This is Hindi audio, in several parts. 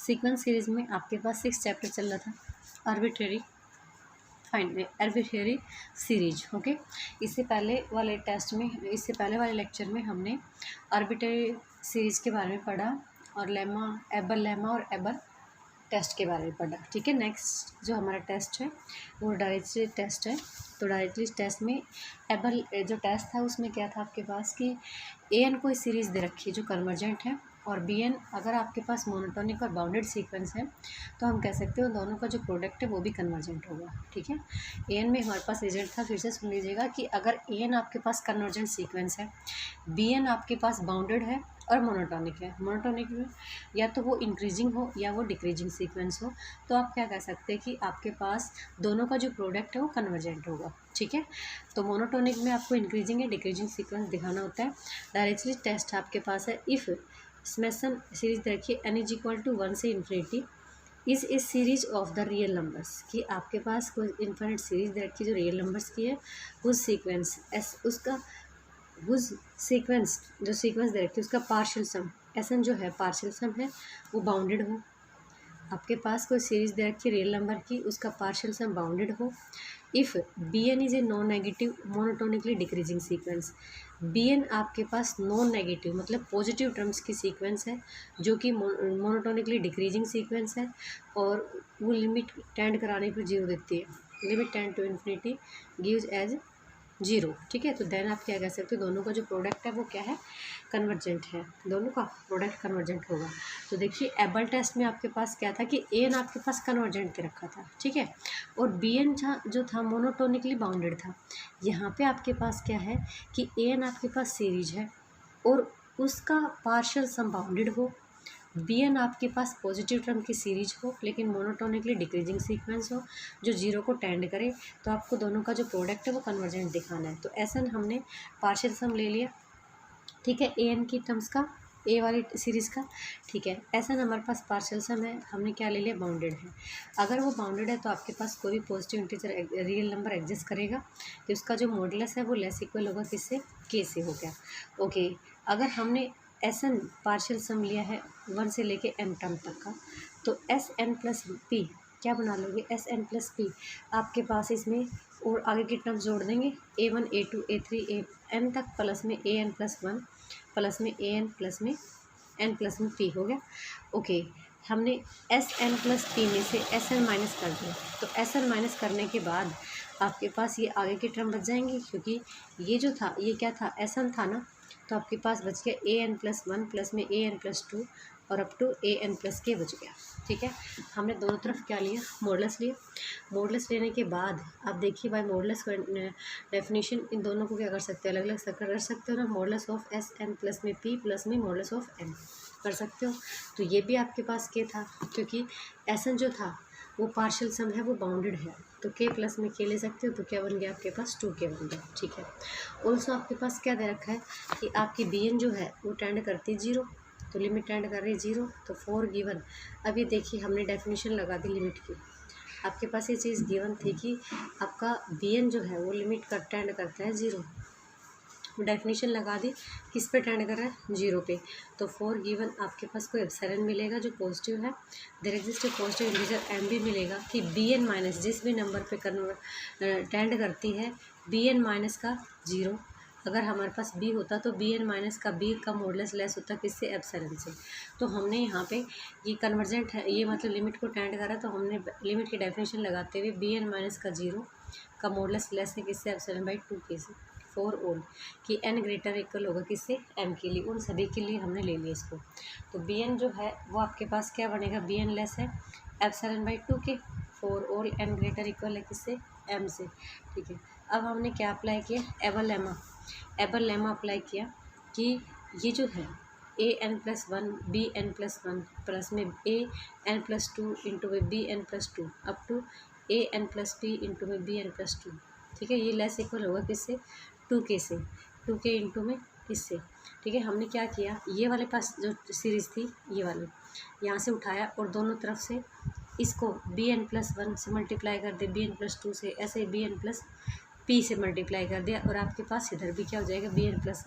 सीक्वेंस सीरीज़ में आपके पास 6 चैप्टर चल रहा था, आर्बिट्रेरी सीरीज। ओके, इससे पहले वाले लेक्चर में हमने आर्बिट्रेरी सीरीज के बारे में पढ़ा और एबल लेमा और एबल टेस्ट के बारे में पढ़ा। ठीक है, नेक्स्ट जो हमारा टेस्ट है वो डायरेक्टली टेस्ट है। तो डायरेक्टली टेस्ट में एबल जो टेस्ट था उसमें क्या था आपके पास कि एन कोई सीरीज़ दे रखी है जो कन्वर्जेंट है, और बी एन अगर आपके पास मोनोटोनिक और बाउंडेड सीक्वेंस है तो हम कह सकते हो दोनों का जो प्रोडक्ट है वो भी कन्वर्जेंट होगा। ठीक है, ए एन में हमारे पास रिजल्ट था, फिर से सुन लीजिएगा कि अगर ए एन आपके पास कन्वर्जेंट सीक्वेंस है, बी एन आपके पास बाउंडेड है और मोनोटोनिक है। मोनोटोनिक में या तो वो इंक्रीजिंग हो या वो डिक्रीजिंग सीक्वेंस हो, तो आप क्या कह सकते हैं कि आपके पास दोनों का जो प्रोडक्ट है वो कन्वर्जेंट होगा। ठीक है, तो मोनोटोनिक में आपको इंक्रीजिंग या डिक्रीजिंग सीक्वेंस दिखाना होता है। डायरेक्टली टेस्ट आपके पास है, इफ़ स्मेसन सीरीज देखिए n इज इक्वल टू 1 से infinity is a series of the real numbers, कि आपके पास कोई इन्फिनिट सीरीज दे रखी जो रियल नंबर्स की है, उस सीक्वेंस जो सीक्वेंस दे रखी है उसका पार्शियल सम एसन जो है पार्शियल सम है वो बाउंडेड हो। आपके पास कोई सीरीज़ दे रखी है रियल नंबर की, उसका पार्शियल सम बाउंडेड हो। If b n is a non negative monotonically decreasing sequence, b n आपके पास नॉन नेगेटिव मतलब पॉजिटिव टर्म्स की सीक्वेंस है जो कि मोनोटोनिकली डिक्रीजिंग सीक्वेंस है, और वो लिमिट टेंड कराने पर जीरो देती है। Limit tend to infinity gives as zero. ठीक है, तो देन आप क्या कह सकते हो दोनों का जो प्रोडक्ट है वो क्या है, कन्वर्जेंट है, दोनों का प्रोडक्ट कन्वर्जेंट होगा। तो देखिए एबल टेस्ट में आपके पास क्या था कि ए एन आपके पास कन्वर्जेंट के रखा था। ठीक है, और बी एन जो था मोनोटोनिकली बाउंडेड था। यहाँ पे आपके पास क्या है कि ए एन आपके पास सीरीज है और उसका पार्शियल सम बाउंडेड हो, बी एन आपके पास पॉजिटिव टर्म की सीरीज हो लेकिन मोनोटोनिकली डिक्रीजिंग सीक्वेंस हो जो जीरो को टेंड करे, तो आपको दोनों का जो प्रोडक्ट है वो कन्वर्जेंट दिखाना है। तो ऐसा हमने पार्शियल सम ले लिया। ठीक है, ए एन की टर्म्स का, ए वाली सीरीज़ का। ठीक है, ऐसा हमारे पास पार्शियल सम है, हमने क्या ले लिया, बाउंडेड है। अगर वो बाउंडेड है तो आपके पास कोई भी positive integer real number exist करेगा तो उसका जो मॉडुलस है वो लेस इक्वल होगा किससे, के से हो गया। ओके, अगर हमने एस एन पार्शियल सम लिया है 1 से लेके एन टर्म तक का, तो एस एन प्लस पी क्या बना लोगे, एस एन प्लस पी आपके पास इसमें और आगे की टर्म्स जोड़ देंगे, A one A two A three A N तक प्लस में A N plus one plus में ए एन प्लस में एन प्लस में पी हो गया। ओके, हमने एस एन प्लस पी में से एस एन माइनस कर दिया, तो एस एन माइनस करने के बाद आपके पास ये आगे की टर्म बच जाएंगी, क्योंकि ये जो था ये क्या था, एस एन था ना, तो आपके पास बच गया a N plus one plus में ए एन प्लस टू और up to A N plus के बच गया। ठीक है, हमने दोनों तरफ क्या लिया, मॉडुलस लिया। मॉडुलस लेने के बाद आप देखिए बाय मॉडुलस डेफिनेशन इन दोनों को क्या कर सकते हो, अलग अलग कर सकते हो ना, modulus of s n plus में पी प्लस में मॉडुलस ऑफ एन कर सकते हो। तो ये भी आपके पास के था, क्योंकि एस एन जो था वो पार्शियल सम है, वो बाउंडेड है, तो के प्लस में के ले सकते हो, तो क्या बन गया आपके पास 2k बन गया। ठीक है, ऑल्सो आपके पास क्या दे रखा है कि आपकी बी एन जो है वो टेंड करती है जीरो, तो लिमिट टेंड कर रही है जीरो, तो 4 गिवन। अब ये देखिए हमने डेफिनेशन लगा दी लिमिट की, आपके पास ये चीज़ गिवन थी कि आपका बी एन जो है वो लिमिट का टेंड करता है जीरो, डेफिनेशन लगा दी किस पे टेंड कर रहा है, जीरो पे, तो 4 गिवन आपके पास कोई एप्सिलॉन मिलेगा जो पॉजिटिव है, there exist positive integer m भी मिलेगा कि बी एन माइनस जिस भी नंबर पे टेंड करती है बी एन माइनस का जीरो। अगर हमारे पास बी होता तो बी एन माइनस का बी का मॉडुलस लेस होता किससे, एप्सिलॉन से। तो हमने यहाँ पे ये कन्वर्जेंट है, ये मतलब लिमिट को टेंड करा, तो हमने लिमिट की डेफिनेशन लगाते हुए बी एन माइनस का जीरो का मॉडुलस लेस है किससे, एप्सिलॉन बाई 2k से, फॉर ऑल कि एन ग्रेटर इक्वल होगा किससे, एम के लिए, उन सभी के लिए हमने ले लिया इसको। तो बी एन जो है वो आपके पास क्या बनेगा, बी एन लेस है epsilon by 2k, for all n greater equal है किससे, एम से। ठीक है, अब हमने क्या अप्लाई किया, एबल लेमा अप्लाई किया कि ये जो है A N plus one B N plus one plus में A N plus two into में B N plus two up to A N plus P into में बी एन प्लस टू। ठीक है, ये लेस इक्वल होगा किससे, 2k से, 2k इंटू में इससे। ठीक है, हमने क्या किया, ये वाले पास जो सीरीज़ थी ये वाली यहाँ से उठाया और दोनों तरफ से इसको बी एन प्लस वन से मल्टीप्लाई कर दे, बी एन प्लस टू से, ऐसे बी एन प्लस पी से मल्टीप्लाई कर दिया, और आपके पास इधर भी क्या हो जाएगा, बी एन प्लस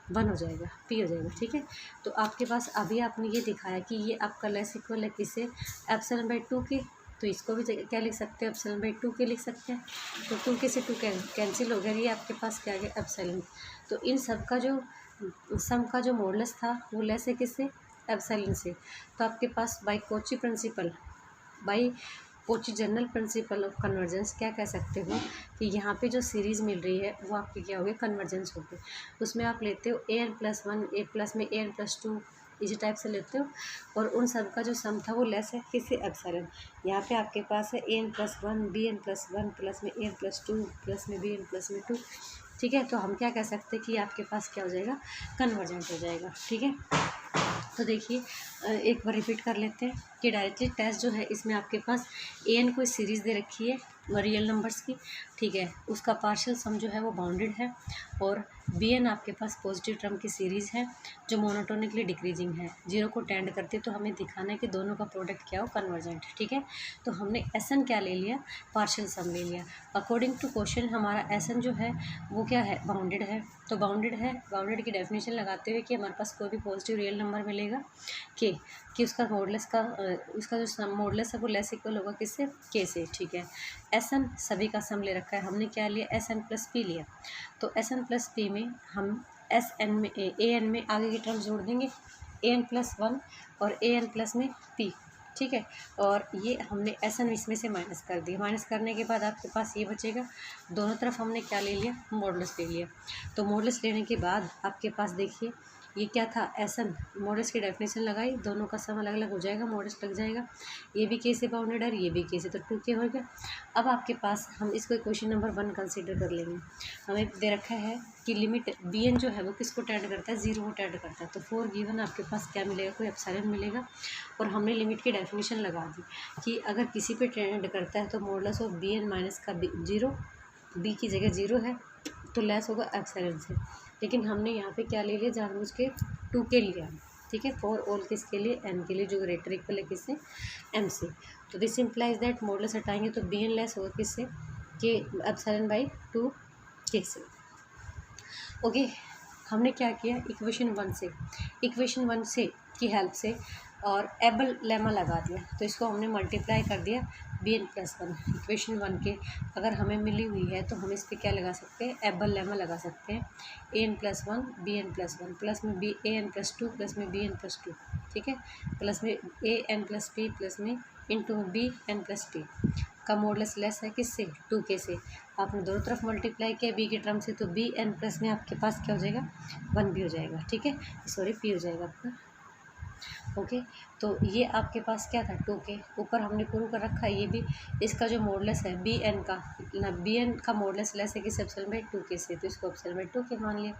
1 हो जाएगा, पी हो जाएगा। ठीक है, तो आपके पास अभी आपने ये दिखाया कि ये आपका लेस इक्वल है किससे, एप्सिलॉन बाई 2 के, तो इसको भी क्या लिख सकते हैं, एप्सिलॉन बाई 2 के लिख सकते हैं। तो 2 के से 2 कैंसिल हो गया, ये आपके पास क्या आ गया, एप्सिलॉन। तो इन सब का जो सम का जो मॉडुलस था वो लेस है किससे, एप्सिलॉन से। तो आपके पास by Cauchy principle, by Cauchy general principle of convergence क्या कह सकते हो कि यहाँ पे जो सीरीज़ मिल रही है वो आपकी क्या हो गई, कन्वर्जेंस हो गई। उसमें आप लेते हो an+1, a प्लस में an+2, इसी टाइप से लेते हो, और उन सब का जो सम था वो लेस है किससे, एप्सिलॉन। यहाँ पे आपके पास है an+1 bn+1 प्लस में an+2 प्लस में bn+2। ठीक है, तो हम क्या कह सकते हैं कि आपके पास क्या हो जाएगा, कन्वर्जेंट हो जाएगा। ठीक है, तो देखिए एक बार रिपीट कर लेते हैं कि डायरेक्टली टेस्ट जो है इसमें आपके पास an कोई सीरीज़ दे रखी है रियल नंबर्स की। ठीक है, उसका पार्शियल सम जो है वो बाउंडेड है, और bn आपके पास पॉजिटिव टर्म की सीरीज़ है जो मोनोटोनिकली डिक्रीजिंग है, 0 को टेंड करती है। तो हमें दिखाना है कि दोनों का प्रोडक्ट क्या हो, कन्वर्जेंट। ठीक है, तो हमने Sn क्या ले लिया, पार्शियल सम ले लिया। अकॉर्डिंग टू क्वेश्चन हमारा Sn जो है वो क्या है, बाउंडेड है। तो बाउंडेड है, बाउंडेड की डेफिनेशन लगाते हुए कि हमारे पास कोई भी पॉजिटिव रियल नंबर मिलेगा कि उसका मॉडुलस का उसका जो मॉडुलस है वो लेस इक्वल होगा किससे, के से। ठीक है, Sn सभी का सम ले रखा है, हमने क्या लिया, Sn+p लिया। तो Sn+p में हम Sn में an में आगे की टर्म जोड़ देंगे, an+1 और an प्लस में p। ठीक है, और ये हमने Sn इसमें से माइनस कर दिया। माइनस करने के बाद आपके पास ये बचेगा, दोनों तरफ हमने क्या ले लिया, मॉडुलस ले लिया। तो मॉडुलस लेने के बाद आपके पास देखिए ये क्या था, Sn, मॉडुलस की डेफिनेशन लगाई, दोनों का सम अलग अलग हो जाएगा, मॉडुलस लग जाएगा। ये भी के से बाउंडेड है, ये भी के से, तो 2k हो गया। अब आपके पास हम इसको क्वेश्चन नंबर 1 कंसीडर कर लेंगे। हमें दे रखा है कि लिमिट bn जो है वो किसको टेंड करता है, 0 को टेंड करता है। तो 4 गिवन आपके पास क्या मिलेगा, कोई एप्सिलॉन मिलेगा, और हमने लिमिट की डेफिनेशन लगा दी कि अगर किसी पे टेंड करता है तो मॉडुलस ऑफ bn माइनस का 0, b की जगह 0 है तो लेस होगा एप्सिलॉन से। लेकिन हमने यहाँ पे क्या ले लिया, जानबूझ के 2k लिया। ठीक है, फॉर ऑल किसके लिए, n के लिए, जो ग्रेटर इक्वल है किससे, m से। तो दिस इम्प्लाइज दैट मॉडुलस हटाएंगे तो bn लेस होगा किससे, के एप्सिलॉन बाई 2k से। ओके, हमने क्या किया, इक्वेशन वन से की हेल्प से और एबल लेमा लगा दिया। तो इसको हमने मल्टीप्लाई कर दिया bn+1 इक्वेशन 1 के। अगर हमें मिली हुई है तो हम इस पर क्या लगा सकते हैं, एबल लेमा लगा सकते हैं, an+1 bn+1 प्लस में an+2 प्लस में bn+2। ठीक है, प्लस में an+p प्लस में इंटू bn+p का मॉडुलस लेस है किससे, 2k से। आपने दोनों तरफ मल्टीप्लाई किया b की टर्म से, तो bn प्लस में आपके पास क्या हो जाएगा, 1 भी हो जाएगा। ठीक है, सॉरी p हो जाएगा आपका। ओके, तो ये आपके पास क्या था, 2k। ऊपर हमने प्रूव कर रखा है ये भी, इसका जो मॉडुलस है bn का, ना bn का मॉडुलस लेस है कि एप्सिलॉन बाई 2k से, तो इसको एप्सिलॉन बाई 2k मान लिया।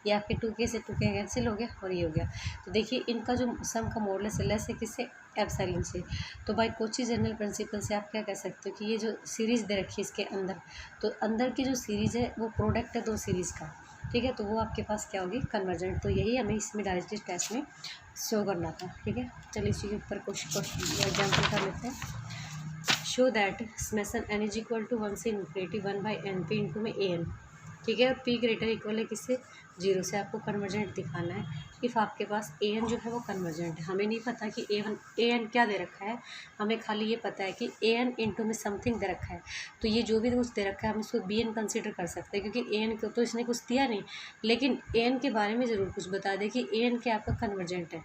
ये आपके 2k से 2k कैंसिल हो गया और ये हो गया। तो देखिए इनका जो सम का मॉडुलस है लेस है किससे, एप्सिलॉन से। तो बाई कोची जनरल प्रिंसिपल से आप क्या कह सकते हो कि ये जो सीरीज़ दे रखी है इसके अंदर, तो अंदर की जो सीरीज़ है वो प्रोडक्ट है दो सीरीज़ का। ठीक है, तो वो आपके पास क्या होगी, कन्वर्जेंट। तो यही हमें इसमें डायरेक्टली टेस्ट में शो करना था। ठीक है, चलिए इसी के ऊपर क्वेश्चन एग्जाम्पल कर लेते हैं। Show that summation n is equal to 1 से इन्फिनिटी 1/n p इंटू में an। ठीक है, और p ग्रेटर इक्वल है किससे, 0 से। आपको कन्वर्जेंट दिखाना है। इफ़ आपके पास an जो है वो कन्वर्जेंट है, हमें नहीं पता कि an क्या दे रखा है, हमें खाली ये पता है कि an इंटू में समथिंग दे रखा है। तो ये जो भी कुछ दे रखा है हम उसको bn कंसिडर कर सकते हैं, क्योंकि an को तो इसने कुछ दिया नहीं, लेकिन an के बारे में ज़रूर कुछ बता दे कि an क्या आपका कन्वर्जेंट है।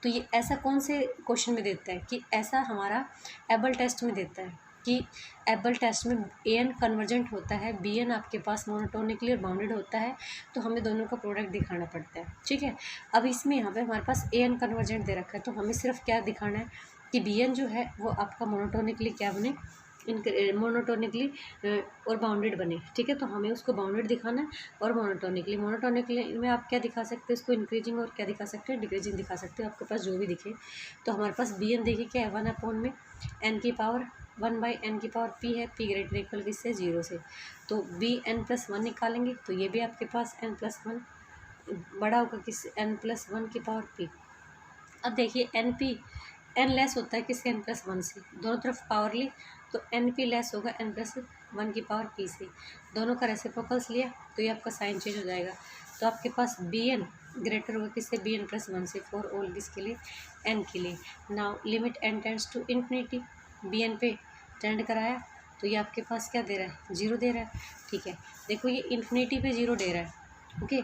तो ये ऐसा कौन से क्वेश्चन में देता है कि ऐसा हमारा एबल टेस्ट में देता है कि एबल टेस्ट में an कन्वर्जेंट होता है, bn आपके पास मोनोटोनिकली और बाउंडेड होता है, तो हमें दोनों का प्रोडक्ट दिखाना पड़ता है। ठीक है, अब इसमें यहाँ पे हमारे पास an कन्वर्जेंट दे रखा है, तो हमें सिर्फ क्या दिखाना है कि bn जो है वो आपका मोनोटोनिकली क्या बने, मोनोटोनिकली और बाउंडेड बने। ठीक है, तो हमें उसको बाउंडेड दिखाना है और मोनोटोनिकली में आप क्या दिखा सकते हैं, उसको इंक्रीजिंग और क्या दिखा सकते हैं, डिक्रीजिंग दिखा सकते हैं, आपके पास जो भी दिखे। तो हमारे पास bn देखिए क्या है, 1 में n की पावर 1/n की पावर p है, p ग्रेटर इक्वल किससे, 0 से। तो bn+1 निकालेंगे तो ये भी आपके पास n+1 बड़ा होगा किस, n+1 की पावर p। अब देखिए n लेस होता है किससे, n+1 से। दोनों तरफ पावर ली तो np लेस होगा n+1 की पावर p से। दोनों का रेसिप्रोकल्स लिया तो ये आपका साइन चेंज हो जाएगा। तो आपके पास bn ग्रेटर होगा किससे, बी एन प्लस 1 से, फॉर ऑल किसके लिए, एन के लिए। Now limit n tends to infinity, b n पे टेंड कराया तो ये आपके पास क्या दे रहा है, 0 दे रहा है। ठीक है, देखो ये इन्फिनिटी पे 0 दे रहा है। ओके,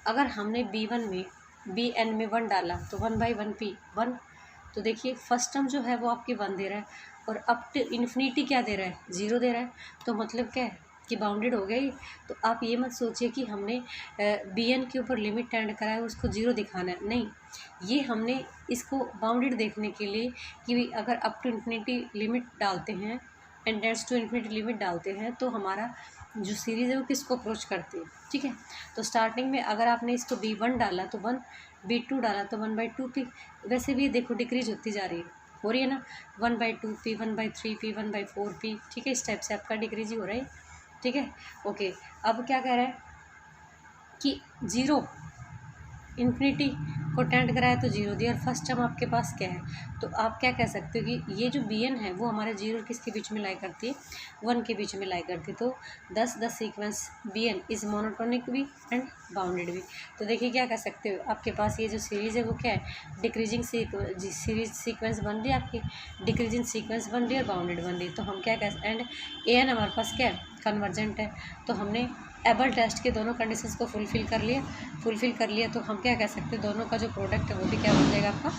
अगर हमने B1 में बी एन में 1 डाला तो 1/1 पी 1, तो देखिए फर्स्ट टर्म जो है वो आपकी 1 दे रहा है, और अप टू इन्फिनिटी क्या दे रहा है, 0 दे रहा है। तो मतलब क्या है कि बाउंडेड हो गई। तो आप ये मत सोचिए कि हमने बी एन के ऊपर लिमिट टेंड करा है उसको 0 दिखाना है, नहीं, ये हमने इसको बाउंडेड देखने के लिए कि अगर अप टू इन्फिनिटी लिमिट डालते हैं and tends to infinity limit डालते हैं तो हमारा जो सीरीज़ है वो किसको अप्रोच करती है। ठीक है, तो स्टार्टिंग में अगर आपने इसको B1 डाला तो 1, B2 डाला तो 1/2 पी, वैसे भी देखो डिक्रीज होती जा रही है, हो रही है ना, 1/2 पी, 1/3 पी, 1/4 पी। ठीक है, इस टाइप से आपका डिक्रीज ही हो रहा है। ठीक है, ओके, अब क्या कह रहा है कि 0 इन्फिनिटी को टेंड कराया तो 0 दिया, और फर्स्ट टर्म आपके पास क्या है, तो आप क्या कह सकते हो कि ये जो बी एन है वो हमारे 0 किसके बीच में लाई करती है, 1 के बीच में लाई करती है। तो the sequence b n is monotonic भी एंड बाउंडेड भी। तो देखिए क्या कह सकते हो, आपके पास ये जो सीरीज़ है वो क्या है, डिक्रीजिंग सीरीज सीक्वेंस बन रही है आपकी, डिक्रीजिंग सीक्वेंस बन रही है और बाउंडेड बन रही है। तो हम क्या कह, एंड ए एन हमारे पास क्या है, कन्वर्जेंट है। तो हमने एबल टेस्ट के दोनों कंडीशंस को फुलफिल कर लिया, तो हम क्या कह सकते हैं, दोनों का जो प्रोडक्ट है वो भी क्या बन जाएगा, आपका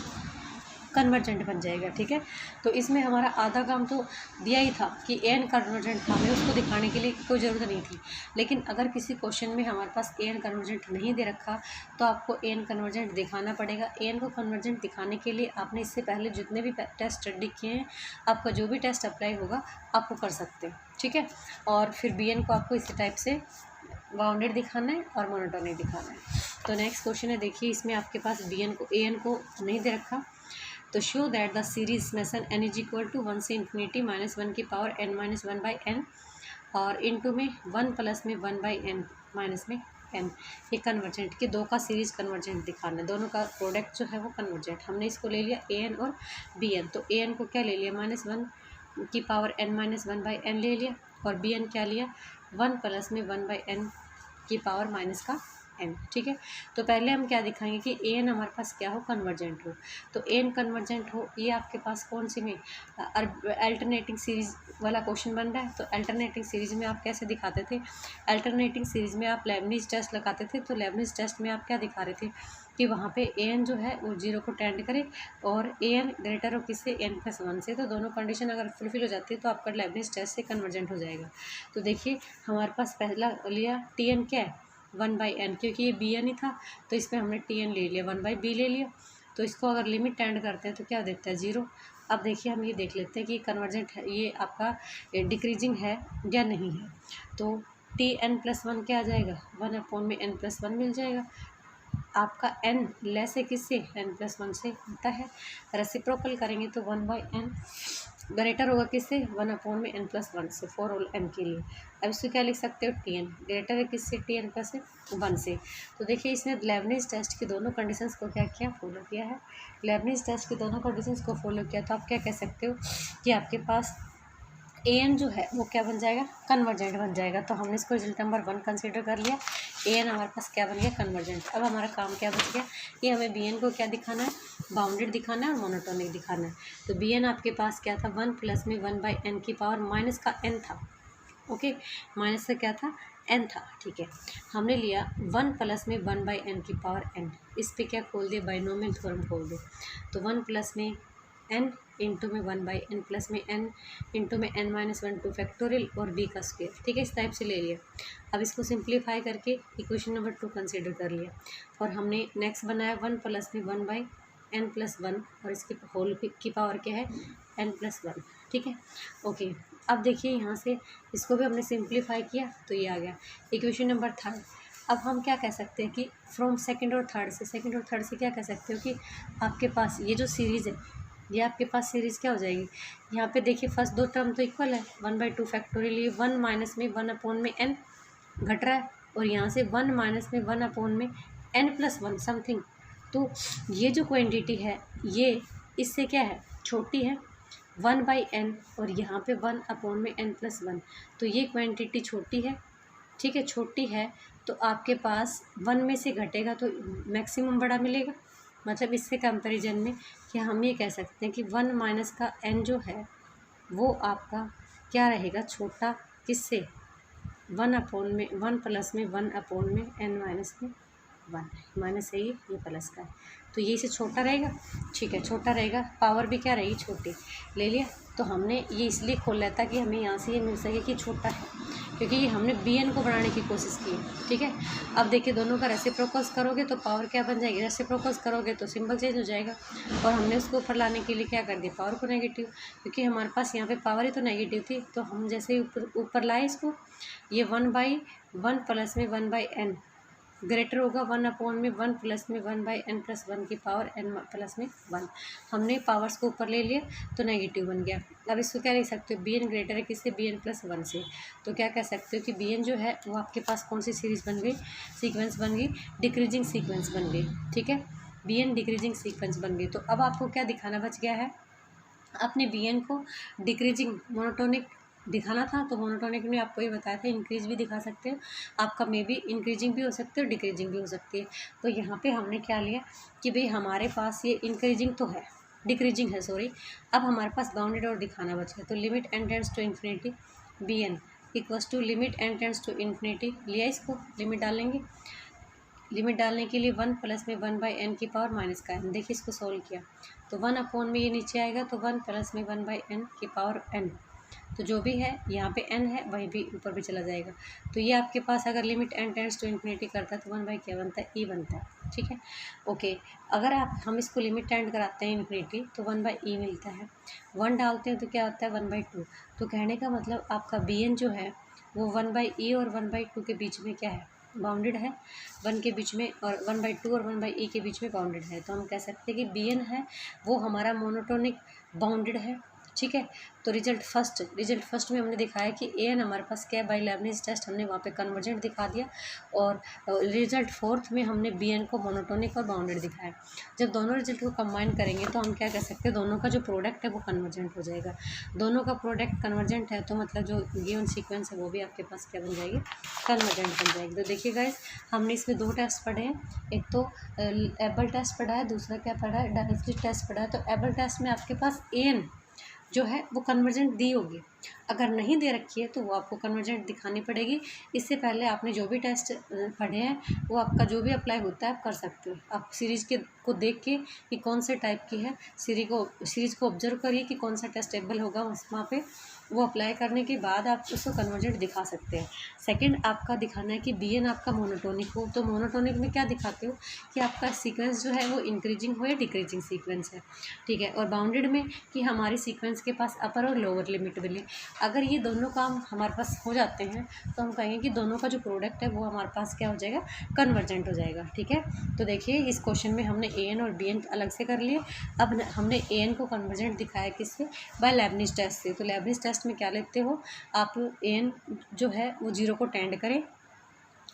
कन्वर्जेंट बन जाएगा। ठीक है, तो इसमें हमारा आधा काम तो दिया ही था कि ए एन कन्वर्जेंट था, हमें उसको दिखाने के लिए कोई ज़रूरत नहीं थी। लेकिन अगर किसी क्वेश्चन में हमारे पास ए एन कन्वर्जेंट नहीं दे रखा तो आपको ए एन कन्वर्जेंट दिखाना पड़ेगा। ए एन को कन्वर्जेंट दिखाने के लिए आपने इससे पहले जितने भी टेस्ट स्टडी किए हैं, आपका जो भी टेस्ट अप्लाई होगा आप वो कर सकते हैं। ठीक है, और फिर बी एन को आपको इसी टाइप से बाउंडेड दिखाना है और मोनोटोनिक दिखाना है। तो नेक्स्ट क्वेश्चन है, देखिए इसमें आपके पास बी एन को, ए एन को नहीं दे रखा, तो show that the series summation n is equal to 1 से इन्फिनिटी -1 की पावर n-1/n, और इनटू में 1 प्लस में 1/n माइनस में n, ये कन्वर्जेंट के दो का सीरीज कन्वर्जेंट दिखाना है, दोनों का प्रोडक्ट जो है वो कन्वर्जेंट। हमने इसको ले लिया ए एन और बी एन, तो ए एन को क्या ले लिया, -1 की पावर n-1/n ले लिया, और बी एन क्या लिया, 1 प्लस में 1/n की पावर माइनस का n। ठीक है, तो पहले हम क्या दिखाएंगे कि ए एन हमारे पास क्या हो, कन्वर्जेंट हो। तो ए एन कन्वर्जेंट हो, ये आपके पास कौन सी में, अल्टरनेटिंग सीरीज वाला क्वेश्चन बन रहा है। तो अल्टरनेटिंग सीरीज में आप कैसे दिखाते थे, अल्टरनेटिंग सीरीज में आप लेबनिज टेस्ट लगाते थे। तो लेबनिज टेस्ट में आप क्या दिखा रहे थे कि वहाँ पे ए एन जो है वो 0 को टेंड करे, और ए एन ग्रेटर हो किससे, n+1 से। तो दोनों कंडीशन अगर फुलफिल हो जाती है तो आपका लेबनिज टेस्ट से कन्वर्जेंट हो जाएगा। तो देखिए हमारे पास पहला लिया टी एन क्या है, 1/n, क्योंकि ये बी एन ही था तो इसमें हमने टी एन ले लिया, 1/b ले लिया। तो इसको अगर लिमिट टेंड करते हैं तो क्या देता है, 0। अब देखिए हम ये देख लेते हैं कि कन्वर्जेंट है, ये आपका डिक्रीजिंग है या नहीं है। तो Tn+1 क्या आ जाएगा, 1/n+1 मिल जाएगा। आपका n लेस है किससे, n+1 से होता है। रेसिप्रोकल करेंगे तो 1/n ग्रेटर होगा किससे, 1/n+1 से, फॉर ऑल n के लिए। अब इसको क्या लिख सकते हो, Tn ग्रेटर है किससे, Tn+1 से। तो देखिए इसने लेबनिज टेस्ट की दोनों कंडीशंस को क्या किया, फॉलो किया है। लेबनिज टेस्ट की दोनों कंडीशंस को फॉलो किया, तो आप क्या कह सकते हो कि आपके पास ए एन जो है वो क्या बन जाएगा, कन्वर्जेंट बन जाएगा। तो हमने इसको रिजल्ट नंबर 1 कंसीडर कर लिया, ए एन हमारे पास क्या बन गया, कन्वर्जेंट। अब हमारा काम क्या बच गया कि हमें बी एन को क्या दिखाना है, बाउंडेड दिखाना है और मोनोटोनिक दिखाना है। तो बी एन आपके पास क्या था, 1 प्लस में 1/n की पावर माइनस का n था। ओके, माइनस से क्या था, n था। ठीक है, हमने लिया 1 प्लस में 1/n की पावर n, इस पर क्या खोल दिया, बाइनोमियल थ्योरम खोल दो। तो 1 प्लस में n इंटू में 1/n प्लस में n इंटू में n-1 2 फैक्टोरियल और b का स्क्वायर। ठीक है, इस टाइप से ले लिया। अब इसको सिंप्लीफाई करके इक्वेशन नंबर 2 कंसीडर कर लिया, और हमने नेक्स्ट बनाया 1 प्लस में 1/n+1, और इसकी होल की पावर क्या है, n+1। ठीक है, ओके। अब देखिए यहाँ से इसको भी हमने सिंप्लीफाई किया तो ये आ गया इक्वेशन नंबर 3। अब हम क्या कह सकते हैं कि फ्रॉम सेकंड और थर्ड से क्या कह सकते हो कि आपके पास ये जो सीरीज़ है, ये आपके पास सीरीज़ क्या हो जाएगी, यहाँ पे देखिए फर्स्ट दो टर्म तो इक्वल है, 1/2 फैक्टोरियल, ये 1 माइनस में 1/n घट रहा है, और यहाँ से 1 माइनस में 1/में n+1 समथिंग। तो ये जो क्वांटिटी है ये इससे क्या है, छोटी है, 1/n, और यहाँ पे 1/n+1। तो ये क्वांटिटी छोटी है, ठीक है, छोटी है, तो आपके पास 1 में से घटेगा तो मैक्सिमम बड़ा मिलेगा। मतलब इससे कंपैरिजन में कि हम ये कह सकते हैं कि 1 माइनस का n जो है वो आपका क्या रहेगा, छोटा किससे, 1 प्लस में 1 में n माइनस में 1 माइनस है ये प्लस का है, तो ये इसे छोटा रहेगा। ठीक है, छोटा रहेगा, पावर भी क्या रहेगी, छोटी। ले लिया, तो हमने ये इसलिए खोल लिया था कि हमें यहाँ से ये मिल सके कि छोटा है, क्योंकि ये हमने bn को बनाने की कोशिश की है। ठीक है, अब देखिए दोनों का रेसिप्रोकल्स करोगे तो पावर क्या बन जाएगी, रेसिप्रोकल्स करोगे तो सिंबल चेंज हो जाएगा। और हमने उसको ऊपर लाने के लिए क्या कर दिया, पावर को नेगेटिव, क्योंकि हमारे पास यहाँ पे पावर ही तो नेगेटिव थी। तो हम जैसे ही ऊपर लाए इसको, ये 1/1 प्लस में 1/n ग्रेटर होगा 1/1 प्लस में 1/n प्लस 1 की पावर n प्लस में 1। हमने पावर्स को ऊपर ले लिया तो नेगेटिव बन गया। अब इसको क्या लिख सकते हो, bn ग्रेटर है किससे, bn प्लस 1 से। तो क्या कह सकते हो कि bn जो है वो आपके पास कौन सी सीरीज़ बन गई, सीक्वेंस बन गई, डिक्रीजिंग सीक्वेंस बन गई। ठीक है, bn डिक्रीजिंग सीक्वेंस बन गई। तो अब आपको क्या दिखाना बच गया है, अपने bn को डिक्रीजिंग मोनोटोनिक दिखाना था। तो मोनोटोनिक में आपको ये बताया था इंक्रीज भी दिखा सकते हो, आपका मे बी इंक्रीजिंग भी हो सकती है और डिक्रीजिंग भी हो सकती है। तो यहाँ पे हमने क्या लिया कि भाई हमारे पास ये इंक्रीजिंग तो है, डिक्रीजिंग है सॉरी। अब हमारे पास बाउंडेड और दिखाना बच गया, तो limit n tends to infinity bn equals to limit n tends to infinity. लिया इसको, लिमिट डालेंगे, लिमिट डालने के लिए 1 प्लस में 1/n की पावर माइनस का n। देखिए इसको सोल्व किया तो 1 में ये नीचे आएगा, तो 1 प्लस में 1/n की पावर n। तो जो भी है यहाँ पे n है वही भी ऊपर भी चला जाएगा। तो ये आपके पास अगर limit n tends to infinity करता है तो 1 क्या बनता है, e बनता है। ठीक है, ओके। अगर हम इसको लिमिट टेंड कराते हैं इन्फिनिटी तो 1/e मिलता है, 1 डालते हैं तो क्या होता है 1/2। तो कहने का मतलब आपका bn जो है वो 1/e और 1/2 के बीच में क्या है, बाउंडेड है। 1 के बीच में और 1/2 और 1/e के बीच में बाउंडेड है। तो हम कह सकते हैं कि bn है वो हमारा मोनोटोनिक बाउंडेड है। ठीक है, तो रिजल्ट फर्स्ट में हमने दिखाया कि an हमारे पास क्या है, बाय लेबनिज़ टेस्ट हमने वहाँ पे कन्वर्जेंट दिखा दिया। और रिजल्ट फोर्थ में हमने bn को मोनोटोनिक और बाउंडेड दिखाया। जब दोनों रिजल्ट को कंबाइन करेंगे तो हम क्या कह सकते हैं, दोनों का जो प्रोडक्ट है वो कन्वर्जेंट हो जाएगा। दोनों का प्रोडक्ट कन्वर्जेंट है तो मतलब जो गिवन सीक्वेंस है वो भी आपके पास क्या बन जाएगी, कन्वर्जेंट बन जाएगी। तो देखिए गाइस, हमने इसमें 2 टेस्ट पढ़े हैं, एक तो एबल टेस्ट पढ़ा है, दूसरा क्या पढ़ा है, डायरेक्टली टेस्ट पढ़ा है। तो एबल टेस्ट में आपके पास an जो है वो कन्वर्जेंट दी होगी, अगर नहीं दे रखी है तो वो आपको कन्वर्जेंट दिखानी पड़ेगी। इससे पहले आपने जो भी टेस्ट पढ़े हैं वो आपका जो भी अप्लाई होता है आप कर सकते हो। आप सीरीज़ को देख के कि कौन से टाइप की है, सीरीज़ को ऑब्जर्व करिए कि कौन सा टेस्ट एबल होगा, वहाँ पे वो अप्लाई करने के बाद आप उसको कन्वर्जेंट दिखा सकते हैं। सेकंड आपका दिखाना है कि bn आपका मोनोटोनिक हो। तो मोनोटोनिक में क्या दिखाते हो कि आपका सीक्वेंस जो है वो इंक्रीजिंग हो या डिक्रीजिंग सीक्वेंस है। ठीक है, और बाउंडेड में कि हमारी सीक्वेंस के पास अपर और लोअर लिमिट मिले। अगर ये दोनों काम हमारे पास हो जाते हैं तो हम कहेंगे कि दोनों का जो प्रोडक्ट है वो हमारे पास क्या हो जाएगा, कन्वर्जेंट हो जाएगा। ठीक है, तो देखिए इस क्वेश्चन में हमने an और bn अलग से कर लिए। अब हमने an को कन्वर्जेंट दिखाया किससे, बाय लेबनिज़ टेस्ट से। तो लेबनिज़ टेस्ट में क्या लेते हो आप, an जो है वो 0 को टेंड करें,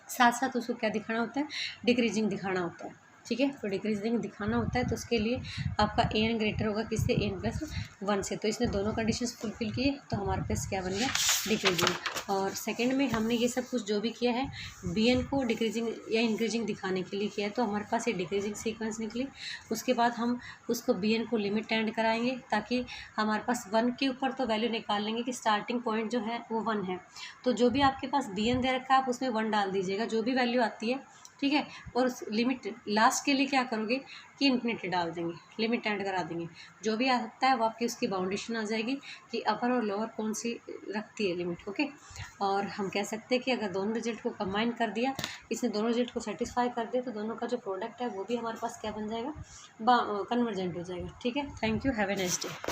साथ साथ उसको क्या दिखाना होता है, डिक्रीजिंग दिखाना होता है। ठीक है, तो डिक्रीजिंग दिखाना होता है तो उसके लिए आपका an ग्रेटर होगा किससे, n प्लस 1 से। तो इसने दोनों कंडीशंस फुलफिल किए तो हमारे पास क्या बन गया, डिक्रीजिंग। और सेकंड में हमने ये सब कुछ जो भी किया है bn को डिक्रीजिंग या इंक्रीजिंग दिखाने के लिए किया है, तो हमारे पास ये डिक्रीजिंग सीक्वेंस निकली। उसके बाद हम उसको bn को लिमिट टेंड कराएंगे ताकि हमारे पास 1 के ऊपर तो वैल्यू निकाल लेंगे कि स्टार्टिंग पॉइंट जो है वो 1 है। तो जो भी आपके पास bn दे रखा है आप उसमें 1 डाल दीजिएगा, जो भी वैल्यू आती है। ठीक है, और उस लिमिट लास्ट के लिए क्या करोगे कि इन्फिनिटी डाल देंगे, लिमिट एंड करा देंगे। जो भी आता है वो आपकी उसकी बाउंडेशन आ जाएगी कि अपर और लोअर कौन सी रखती है लिमिट। ओके, और हम कह सकते हैं कि अगर दोनों रिजल्ट को कंबाइन कर दिया, इसने दोनों रिजल्ट को सेटिस्फाई कर दिया, तो दोनों का जो प्रोडक्ट है वो भी हमारे पास क्या बन जाएगा, कन्वर्जेंट हो जाएगा। ठीक है, thank you, have a nice day.